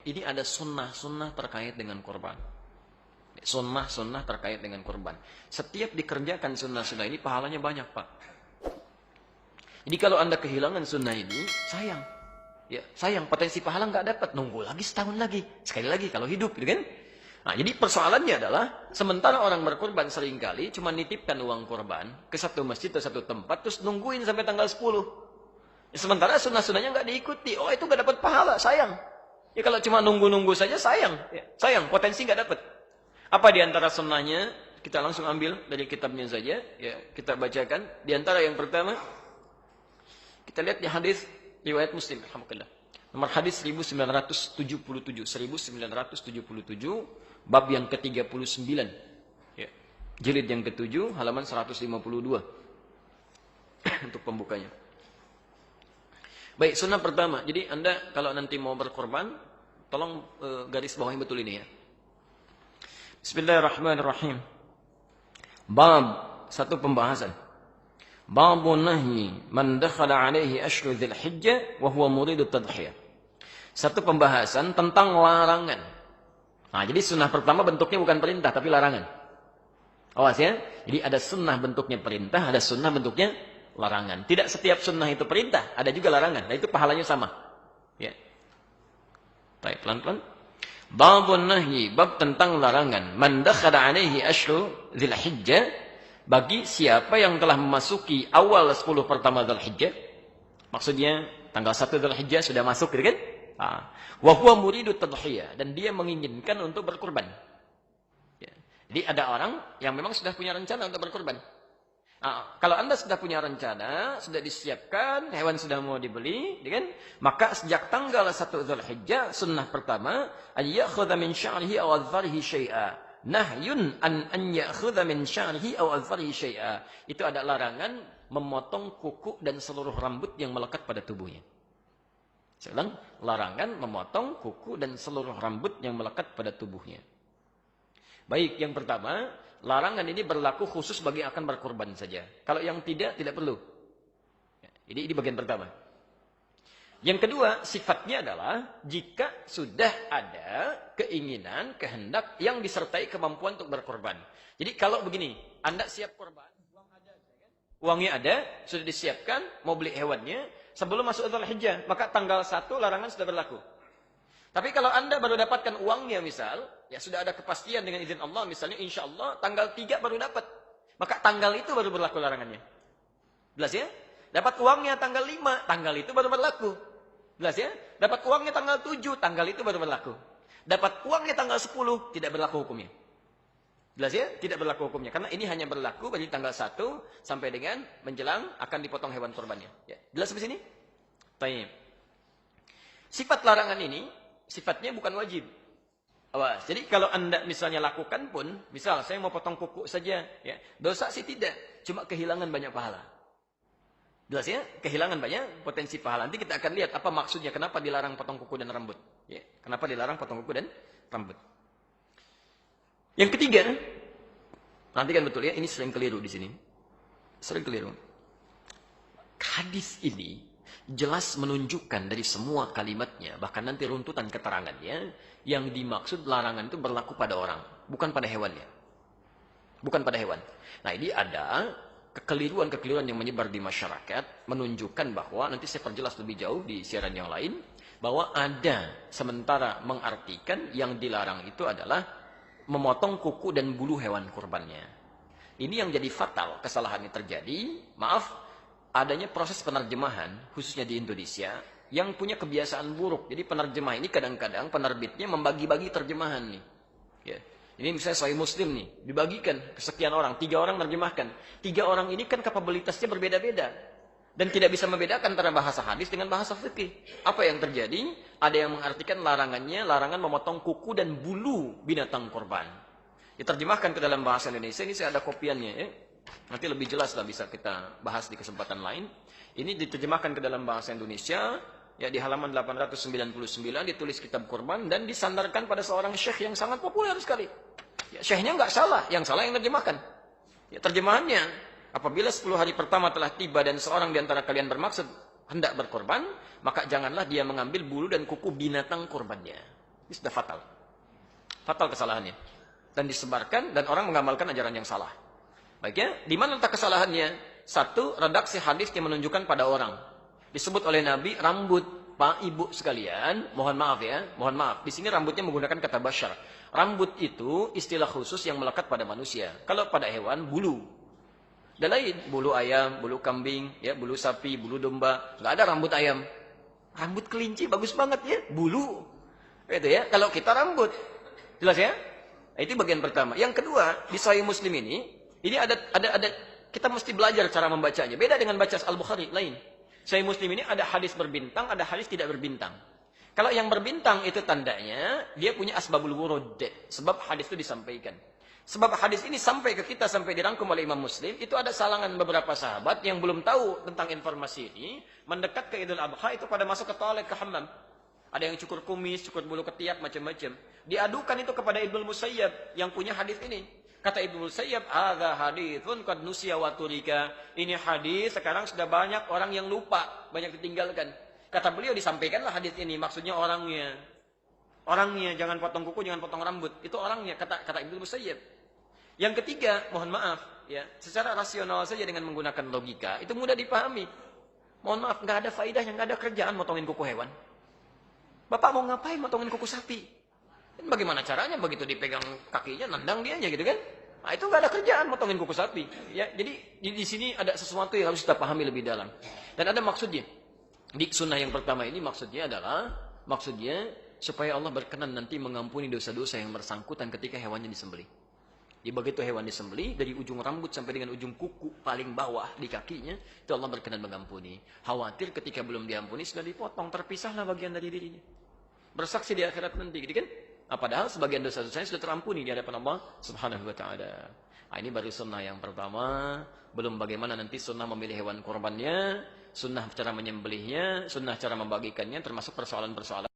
Ini ada sunnah-sunnah terkait dengan kurban. Sunnah-sunnah terkait dengan kurban. Setiap dikerjakan sunnah-sunnah ini pahalanya banyak, Pak. Jadi kalau Anda kehilangan sunnah ini, sayang. Ya, sayang, potensi pahala nggak dapat. Nunggu lagi setahun lagi. Sekali lagi kalau hidup, gitu kan? Nah, jadi persoalannya adalah, sementara orang berkurban seringkali cuma nitipkan uang kurban ke satu masjid atau satu tempat, terus nungguin sampai tanggal 10. Ya, sementara sunnah-sunnahnya nggak diikuti. Oh, itu nggak dapat pahala, sayang. Ya kalau cuma nunggu-nunggu saja, sayang. Ya, sayang, potensi nggak dapat. Apa di antara sunnahnya? Kita langsung ambil dari kitabnya saja. Ya, kita bacakan. Di antara yang pertama, kita lihat di hadis riwayat Muslim, alhamdulillah. Nomor hadis 1977, 1977, bab yang ke-39. Ya. Jilid yang ke-7, halaman 152. Untuk pembukanya. Baik, sunnah pertama. Jadi Anda kalau nanti mau berkorban, tolong garis bawahi betul ini ya. Bismillahirrahmanirrahim. Bab, satu pembahasan. Babun nahyi man dakhala alaihi ashru dzil hijjah wa huwa muridu tadhiyah. Satu pembahasan tentang larangan. Nah, jadi sunnah pertama bentuknya bukan perintah tapi larangan. Awas ya. Jadi ada sunnah bentuknya perintah, ada sunnah bentuknya larangan. Tidak setiap sunnah itu perintah, ada juga larangan. Nah, itu pahalanya sama. Ya. Baik, pelan-pelan. Babun nahyi, bab tentang larangan. Man dakhala alaihi ashru dzil hijjah, bagi siapa yang telah memasuki awal 10 pertama Dzulhijjah. Maksudnya tanggal 1 Dzulhijjah sudah masuk, gitu kan? Wa huwa muridu tadhiyah, dan dia menginginkan untuk berkurban. Ya. Jadi ada orang yang memang sudah punya rencana untuk berkurban. Kalau Anda sudah punya rencana, sudah disiapkan, hewan sudah mau dibeli, kan? Maka sejak tanggal 1 Dzulhijjah, sunnah pertama, ayyakhudha min sya'rihi aw adhfarihi syai'a. Nahyun an ya'khudha min sya'rihi aw adhfarihi syai'a. Itu ada larangan memotong kuku dan seluruh rambut yang melekat pada tubuhnya. Saya ulang, larangan memotong kuku dan seluruh rambut yang melekat pada tubuhnya. Baik, yang pertama, larangan ini berlaku khusus bagi yang akan berkorban saja. Kalau yang tidak perlu. Jadi ini bagian pertama. Yang kedua, sifatnya adalah jika sudah ada keinginan, kehendak yang disertai kemampuan untuk berkorban. Jadi kalau begini, Anda siap korban, uang ada, kan? Uangnya ada, sudah disiapkan, mau beli hewannya, sebelum masuk Dzulhijjah, maka tanggal 1 larangan sudah berlaku. Tapi kalau Anda baru dapatkan uangnya misal, ya sudah ada kepastian dengan izin Allah, misalnya insya Allah tanggal 3 baru dapat. Maka tanggal itu baru berlaku larangannya. Jelas ya? Dapat uangnya tanggal 5, tanggal itu baru berlaku. Jelas ya? Dapat uangnya tanggal 7, tanggal itu baru berlaku. Dapat uangnya tanggal 10, tidak berlaku hukumnya. Jelas ya? Tidak berlaku hukumnya. Karena ini hanya berlaku bagi tanggal 1 sampai dengan menjelang akan dipotong hewan korbannya. Ya. Jelas sampai sini? Baik. Sifat larangan ini, sifatnya bukan wajib. Awas. Jadi kalau Anda misalnya lakukan pun, misal saya mau potong kuku saja, ya, dosa sih tidak, cuma kehilangan banyak pahala. Jelas ya? Kehilangan banyak potensi pahala. Nanti kita akan lihat apa maksudnya, kenapa dilarang potong kuku dan rambut. Ya. Kenapa dilarang potong kuku dan rambut. Yang ketiga, nanti kan betul ya, ini sering keliru di sini. Sering keliru. Hadis ini jelas menunjukkan dari semua kalimatnya, bahkan nanti runtutan keterangannya, yang dimaksud larangan itu berlaku pada orang, bukan pada hewannya. Bukan pada hewan. Nah, ini ada kekeliruan-kekeliruan yang menyebar di masyarakat, menunjukkan bahwa, nanti saya perjelas lebih jauh di siaran yang lain, bahwa ada sementara mengartikan yang dilarang itu adalah memotong kuku dan bulu hewan kurbannya. Ini yang jadi fatal, kesalahan yang terjadi, maaf, adanya proses penerjemahan, khususnya di Indonesia, yang punya kebiasaan buruk. Jadi penerjemah ini kadang-kadang penerbitnya membagi-bagi terjemahan nih. Ya. Ini misalnya Sahih Muslim nih, dibagikan ke sekian orang, 3 orang menerjemahkan. 3 orang ini kan kapabilitasnya berbeda-beda. Dan tidak bisa membedakan antara bahasa hadis dengan bahasa fikih. Apa yang terjadi? Ada yang mengartikan larangannya, larangan memotong kuku dan bulu binatang korban. Diterjemahkan ke dalam bahasa Indonesia, ini saya ada kopiannya ya. Nanti lebih jelas lah bisa kita bahas di kesempatan lain. Ini diterjemahkan ke dalam bahasa Indonesia, ya di halaman 899 ditulis kitab kurban dan disandarkan pada seorang syekh yang sangat populer sekali. Ya, syekhnya nggak salah, yang salah yang terjemahkan. Ya, terjemahannya, apabila 10 hari pertama telah tiba dan seorang di antara kalian bermaksud hendak berkorban, maka janganlah dia mengambil bulu dan kuku binatang korbannya. Ini sudah fatal. Fatal kesalahannya. Dan disebarkan dan orang mengamalkan ajaran yang salah. Baiknya, di mana letak kesalahannya? Satu, redaksi hadis yang menunjukkan pada orang. Disebut oleh Nabi, rambut Pak Ibu sekalian, mohon maaf ya, mohon maaf. Di sini rambutnya menggunakan kata basyar. Rambut itu istilah khusus yang melekat pada manusia. Kalau pada hewan, bulu. Dan lain, bulu ayam, bulu kambing, ya, bulu sapi, bulu domba. Nggak ada rambut ayam. Rambut kelinci bagus banget ya, bulu. Itu ya, kalau kita rambut. Jelas ya? Itu bagian pertama. Yang kedua, di Sahih Muslim ini ada kita mesti belajar cara membacanya. Beda dengan baca Al-Bukhari, lain. Sahih Muslim ini ada hadis berbintang, ada hadis tidak berbintang. Kalau yang berbintang itu tandanya dia punya asbabul wurud, sebab hadis itu disampaikan. Sebab hadis ini sampai ke kita, sampai dirangkum oleh Imam Muslim, itu ada salangan beberapa sahabat yang belum tahu tentang informasi ini, mendekat ke Idul Adha itu pada masuk ke toilet, ke hammam. Ada yang cukur kumis, cukur bulu ketiak, macam-macam. Diadukan itu kepada Ibnu Musayyab yang punya hadis ini. Kata Ibnu Musayyab, "Hadza haditsun qad nusiya wa turika." Ini hadis sekarang sudah banyak orang yang lupa, banyak ditinggalkan. Kata beliau, disampaikanlah hadis ini, maksudnya orangnya. Orangnya, jangan potong kuku, jangan potong rambut. Itu orangnya, kata Ibnu Musayyab. Yang ketiga, mohon maaf, ya, secara rasional saja dengan menggunakan logika, itu mudah dipahami. Mohon maaf, nggak ada faedahnya, nggak ada kerjaan motongin kuku hewan. Bapak mau ngapain motongin kuku sapi? Dan bagaimana caranya begitu dipegang kakinya, nendang dia aja gitu kan? Nah, itu nggak ada kerjaan motongin kuku sapi. Ya, jadi di sini ada sesuatu yang harus kita pahami lebih dalam. Dan ada maksudnya. Di sunnah yang pertama ini maksudnya supaya Allah berkenan nanti mengampuni dosa-dosa yang bersangkutan ketika hewannya disembelih. Jadi begitu hewan disembelih, dari ujung rambut sampai dengan ujung kuku paling bawah di kakinya, itu Allah berkenan mengampuni. Khawatir ketika belum diampuni sudah dipotong, terpisahlah bagian dari dirinya. Bersaksi di akhirat nanti, gitu kan? Nah, padahal sebagian dosa-dosanya sudah terampuni di hadapan Allah Subhanahu wa taala. Nah, ini baru sunnah yang pertama, belum bagaimana nanti sunnah memilih hewan korbannya, sunnah cara menyembelihnya, sunnah cara membagikannya, termasuk persoalan-persoalan